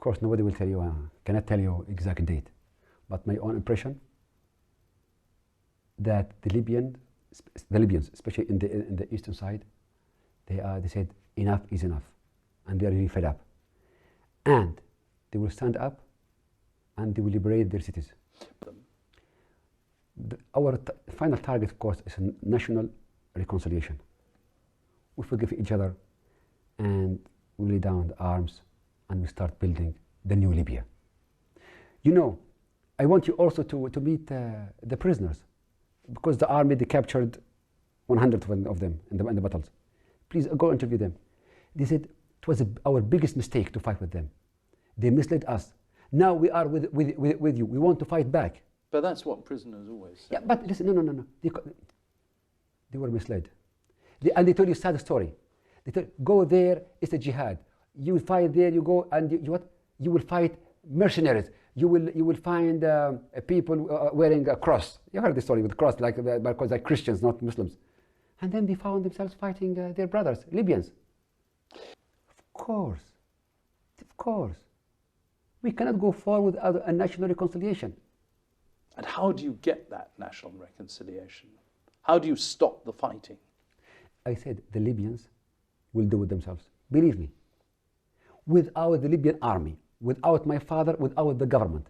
Of course, nobody will tell you, cannot tell you exact date, but my own impression that the Libyans, especially in the eastern side, they said enough is enough, and they are really fed up, and they will stand up, and they will liberate their cities. Our final target, of course, is a national reconciliation. We forgive each other, and we lay down the arms, and we start building the new Libya. You know, I want you also to meet the prisoners, because the army, they captured 100 of them in the battles. Please go interview them. They said it was our biggest mistake to fight with them. They misled us. Now we are with you. We want to fight back. But that's what prisoners always say. Yeah, but listen, no. They were misled. And they told you a sad story. They told, go there, it's a jihad. You will fight there, you go, and you will fight mercenaries. You will find people wearing a cross. You heard the story with the cross, because they're Christians, not Muslims. And then they found themselves fighting their brothers, Libyans. Of course. We cannot go forward without a national reconciliation. And how do you get that national reconciliation? How do you stop the fighting? I said the Libyans will do it themselves. Believe me. Without the Libyan army, without my father, without the government,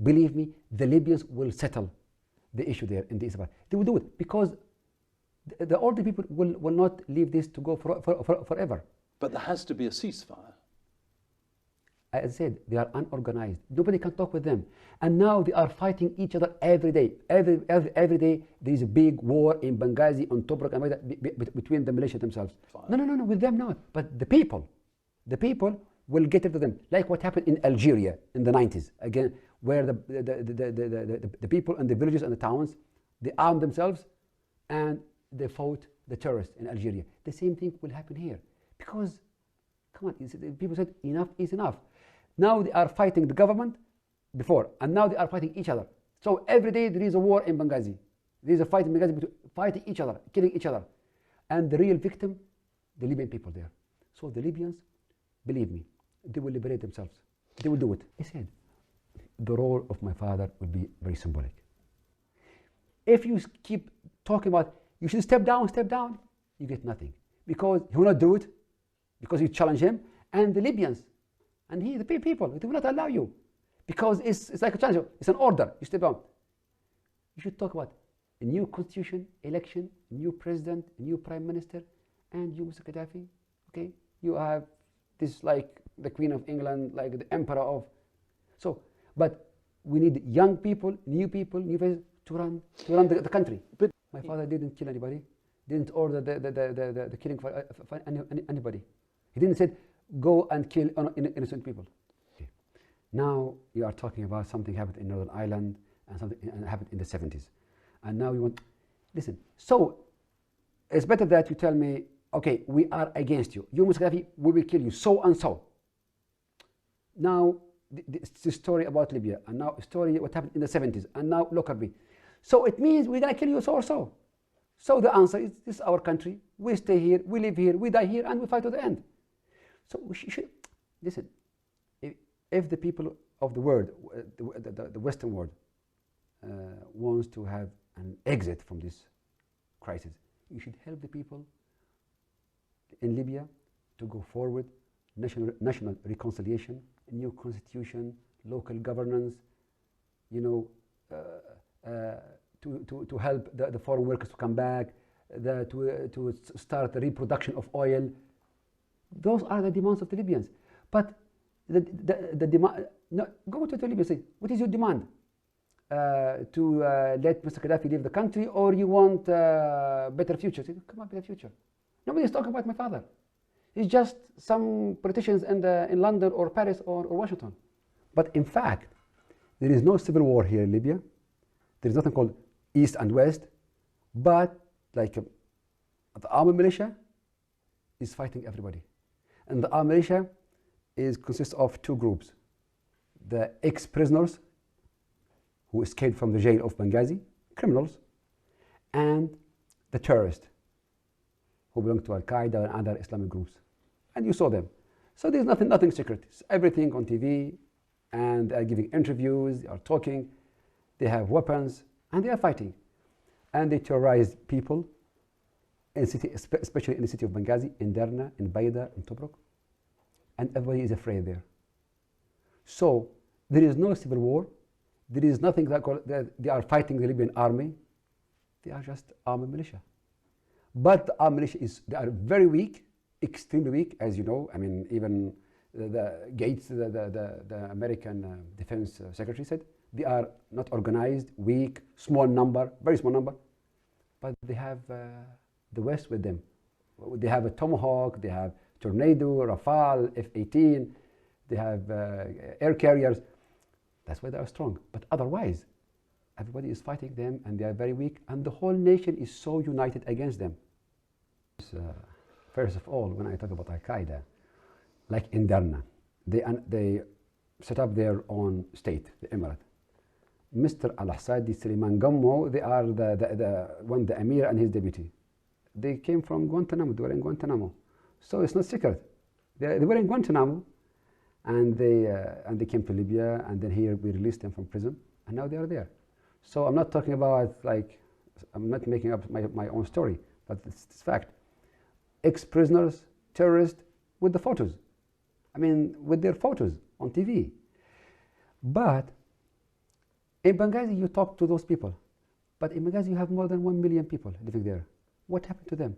believe me, the Libyans will settle the issue there in the East. They will do it because the older people will not leave this to go forever. But there has to be a ceasefire. As I said, they are unorganized. Nobody can talk with them. And now they are fighting each other every day. Every day there is a big war in Benghazi, on Tobruk, and between the militia themselves. Fine. No, with them not. But the people will get rid of them. Like what happened in Algeria in the 90s, again, where the people in the villages and the towns, they armed themselves and they fought the terrorists in Algeria. The same thing will happen here. Because, come on, people said enough is enough. Now they are fighting the government before, and now they are fighting each other. So every day there is a war in Benghazi. There is a fight in Benghazi, fighting each other, killing each other. And the real victim, the Libyan people there. So the Libyans, believe me, they will liberate themselves. They will do it. I said, the role of my father will be very symbolic. If you keep talking about, you should step down, you get nothing. Because he will not do it, because you challenge him, and the Libyans, and the people, they will not allow you. Because it's like a challenge, it's an order, you step down. You should talk about a new constitution, election, new president, new prime minister, and you, Mr. Gaddafi, okay? You have this like the Queen of England, like the Emperor of. So, but we need young people, new faces to run the country. But my father didn't kill anybody, didn't order the killing for anybody. He didn't say, go and kill innocent people. Okay. Now you are talking about something happened in Northern Ireland and something happened in the 70s. And now you want, listen, so it's better that you tell me, okay, we are against you. You, Mr. Gaddafi, we will kill you, so and so. Now, the story about Libya, and now a story what happened in the 70s, and now Lockerbie. So it means we're going to kill you so or so. So the answer is, this is our country. We stay here, we live here, we die here, and we fight to the end. So we should, listen, if the people of the world, the Western world, wants to have an exit from this crisis, you should help the people in Libya to go forward, national reconciliation, a new constitution, local governance, you know, to help the foreign workers to come back, to start the reproduction of oil. Those are the demands of the Libyans. But the demand, no, go to the Libyans and say, what is your demand? To let Mr. Gaddafi leave the country, or you want a better future? Say, come on, better future. Nobody's talking about my father. It's just some politicians in London or Paris or Washington. But in fact, there is no civil war here in Libya. There is nothing called East and West. But like the army militia is fighting everybody. And the army militia consists of two groups. The ex-prisoners who escaped from the jail of Benghazi, criminals, and the terrorists who belong to Al-Qaeda and other Islamic groups. And you saw them. So there's nothing secret. It's everything on TV, and they are giving interviews, they are talking, they have weapons, and they are fighting. And they terrorize people, in city, especially in the city of Benghazi, in Derna, in Baida, in Tobruk. And everybody is afraid there. So there is no civil war. There is nothing that they are fighting the Libyan army. They are just armed militia. But the armed militia they are very weak, extremely weak, as you know. I mean, even the Gates, the American Defense Secretary said, they are not organized, weak, small number, very small number. But they have the West with them. They have a Tomahawk, they have Tornado, Rafale, F-18, they have air carriers. That's why they are strong. But otherwise, everybody is fighting them, and they are very weak, and the whole nation is so united against them. First of all, when I talk about Al-Qaeda, like in Derna, they set up their own state, the emirate. Mr. Al-Assadi, Suleiman Gammo, they are the emir and his deputy. They came from Guantanamo, they were in Guantanamo. So it's not secret. They were in Guantanamo, and they came to Libya, and then here we released them from prison, and now they are there. So I'm not talking about, like, I'm not making up my own story, but it's fact. Ex-prisoners, terrorists, with the photos. I mean, with their photos on TV. But in Benghazi, you talk to those people. But in Benghazi, you have more than 1 million people living there. What happened to them?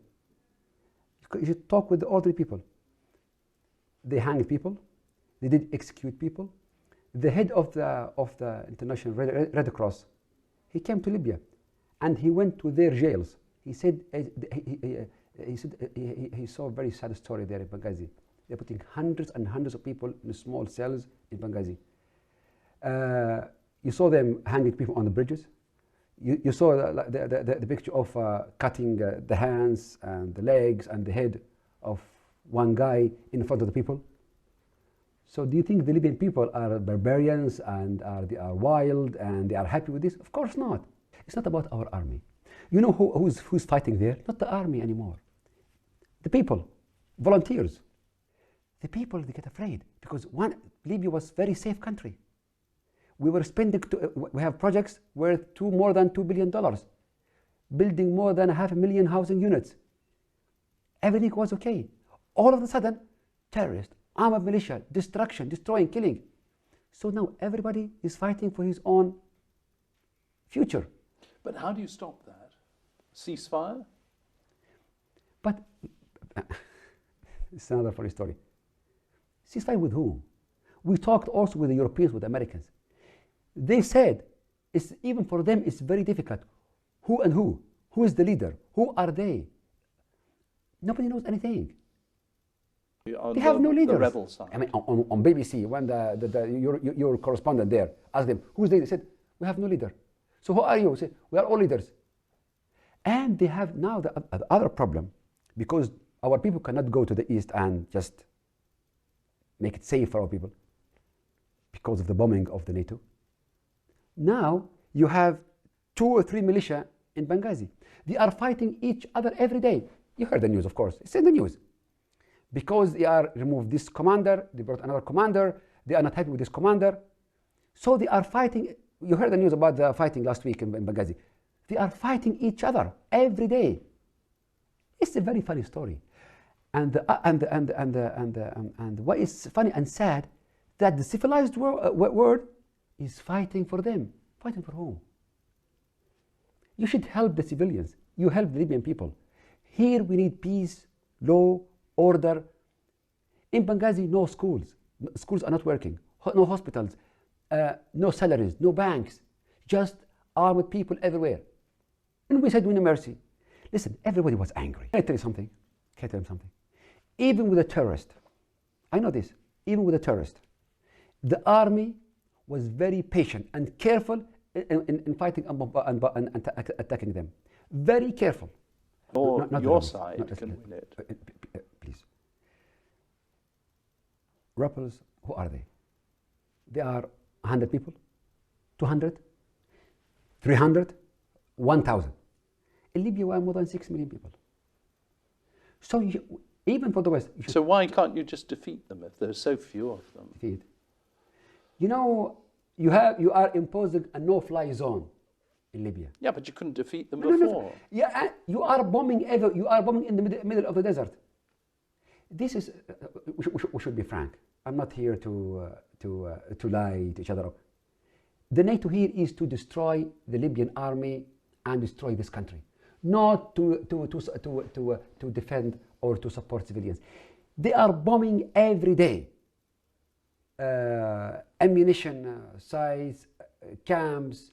You should talk with the ordinary people. They hanged people. They did execute people. The head of the International Red Cross, he came to Libya, and he went to their jails. He said he saw a very sad story there in Benghazi. They're putting hundreds and hundreds of people in small cells in Benghazi. You saw them hanging people on the bridges. You saw the picture of cutting the hands and the legs and the head of one guy in front of the people. So do you think the Libyan people are barbarians and they are wild and they are happy with this? Of course not. It's not about our army. You know who's fighting there? Not the army anymore. The people, volunteers. The people, they get afraid because Libya was a very safe country. We were spending, we have projects worth more than $2 billion, building more than 500,000 housing units. Everything was okay. All of a sudden, terrorists, armed militia, destruction, destroying, killing. So now everybody is fighting for his own future. But how do you stop that? Ceasefire? But it's another funny story. Ceasefire with whom? We talked also with the Europeans, with the Americans. They said, even for them, it's very difficult. Who and who? Who is the leader? Who are they? Nobody knows anything. They have no leaders. The rebel side. I mean, on BBC, when your correspondent there asked them, who's the leader? They said, we have no leader. So who are you? They said, we are all leaders. And they have now the other problem, because our people cannot go to the east and just make it safe for our people because of the bombing of the NATO. Now you have 2 or 3 militia in Benghazi. They are fighting each other every day. You heard the news, of course. It's in the news. Because they are removed this commander, they brought another commander, they are not happy with this commander. So they are fighting. You heard the news about the fighting last week in Benghazi. They are fighting each other every day. It's a very funny story. And what is funny and sad, that the civilized world is fighting for them. Fighting for whom? You should help the civilians. You help the Libyan people. Here we need peace, law, order. In Benghazi, no schools. Schools are not working. No hospitals. No salaries. No banks. Just armed people everywhere. And we said, we no mercy. Listen, everybody was angry. Can I tell you something? Can I tell you something? Even with a terrorist, I know this, even with a terrorist, the army was very patient and careful in fighting and attacking them. Very careful. Or your side can win it. Please. Rebels, who are they? They are 100 people, 200, 300, 1,000. In Libya, we are more than 6 million people. So Even for the West. So why can't you just defeat them if there's so few of them? Defeat. You know, you are imposing a no-fly zone in Libya. Yeah, but you couldn't defeat them No, no, before. no. Yeah, you are bombing you are bombing in the middle of the desert. This is we should be frank. I'm not here to lie to each other. The NATO here is to destroy the Libyan army and destroy this country, not to defend or to support civilians. They are bombing every day. Ammunition sites, camps,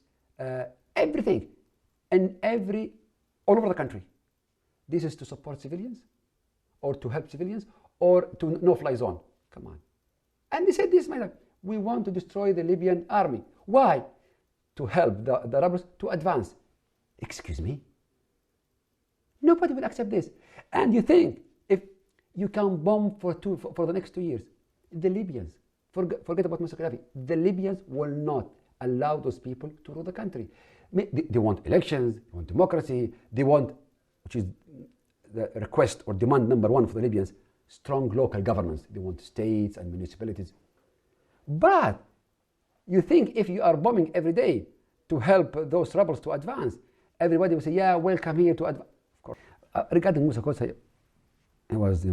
everything, and all over the country. This is to support civilians, or to help civilians, or to no-fly zone. Come on. And they said this, we want to destroy the Libyan army. Why? To help the rebels to advance. Excuse me? Nobody will accept this. And you think if you can bomb for the next 2 years, the Libyans, forget about Mr. Gaddafi, the Libyans will not allow those people to rule the country. They want elections, they want democracy, they want, which is the request or demand number one for the Libyans, strong local governance. They want states and municipalities. But you think if you are bombing every day to help those rebels to advance, everybody will say, yeah, welcome here to advance. Of course. Regarding Musa Kosa, he was,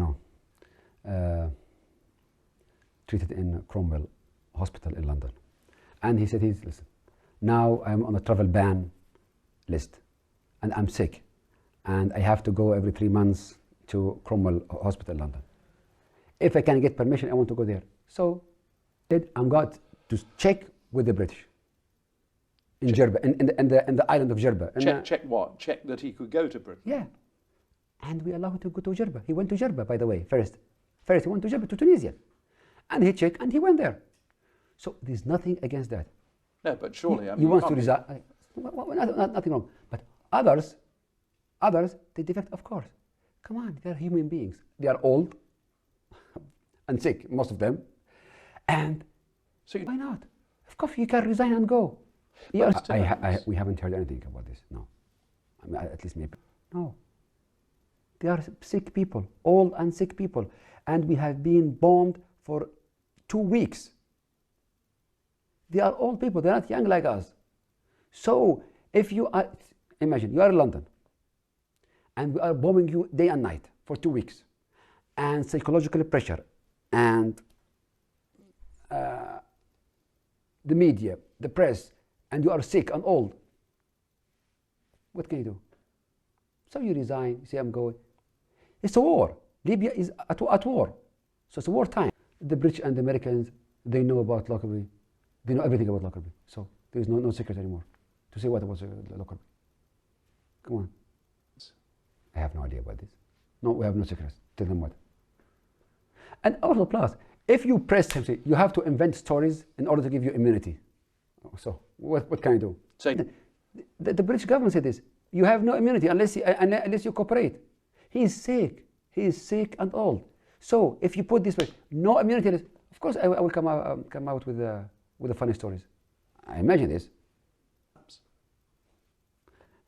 treated in Cromwell Hospital in London. And he said, listen, now I'm on a travel ban list and I'm sick and I have to go every 3 months to Cromwell Hospital in London. If I can get permission, I want to go there. So I'm going to check with the British in Jerba, in the island of Jerba. Check what? Check that he could go to Britain? Yeah. And we allowed him to go to Jerba. He went to Jerba, by the way, first. First, he went to Jerba, to Tunisia. And he checked and he went there. So there's nothing against that. No, but surely, he wants to resign. Nothing wrong. But others, they defect, of course. Come on, they're human beings. They are old and sick, most of them. And so why not? Of course, you can resign and go. Yes, we haven't heard anything about this. No, I mean, at least maybe. No, they are sick people, old and sick people, and we have been bombed for 2 weeks. They are old people. They're not young like us. So if you are, imagine you are in London, and we are bombing you day and night for 2 weeks, and psychological pressure, and the media, the press, and you are sick and old. What can you do? So you resign, you say, I'm going. It's a war. Libya is at war. So it's a wartime. The British and the Americans, they know about Lockerbie. They know everything about Lockerbie. So there is no secret anymore to say what was Lockerbie. Come on. I have no idea about this. No, we have no secrets. Tell them what. And also plus, if you press him, you have to invent stories in order to give you immunity. So what can I do? So the British government said this. You have no immunity unless you cooperate. He is sick. He is sick and old. So if you put this way, no immunity, of course I will come out with the funny stories. I imagine this.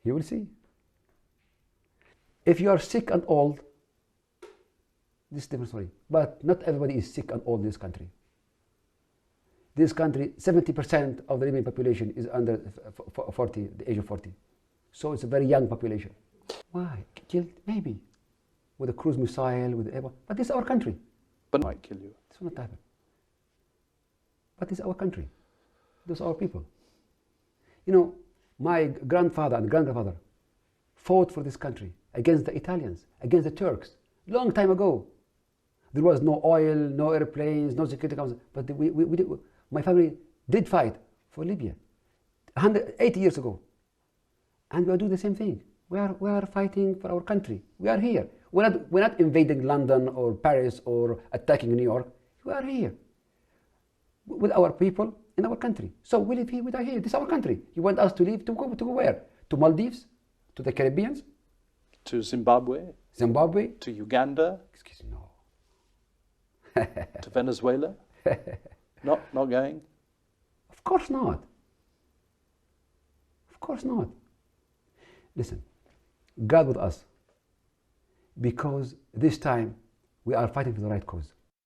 You will see. If you are sick and old, this is a different story. But not everybody is sick and old in this country. This country, 70% of the Libyan population is under 40, the age of 40. So it's a very young population. Why? Killed? Maybe. With a cruise missile, with the airborne. But this is our country. But it might kill you. This will not happen. But this is our country. Those are our people. You know, my grandfather and grandfather fought for this country against the Italians, against the Turks, long time ago. There was no oil, no airplanes, no security council, but my family did fight for Libya 180 years ago. And we are doing the same thing. We are fighting for our country. We are here. We're not invading London or Paris or attacking New York. We are here with our people in our country. So we live here, we die here. This is our country. You want us to leave, to go where? To Maldives? To the Caribbean? To Zimbabwe? Zimbabwe? To Uganda? Excuse me, no. To Venezuela? Not going? Of course not. Of course not. Listen, God with us, because this time We are fighting for the right cause.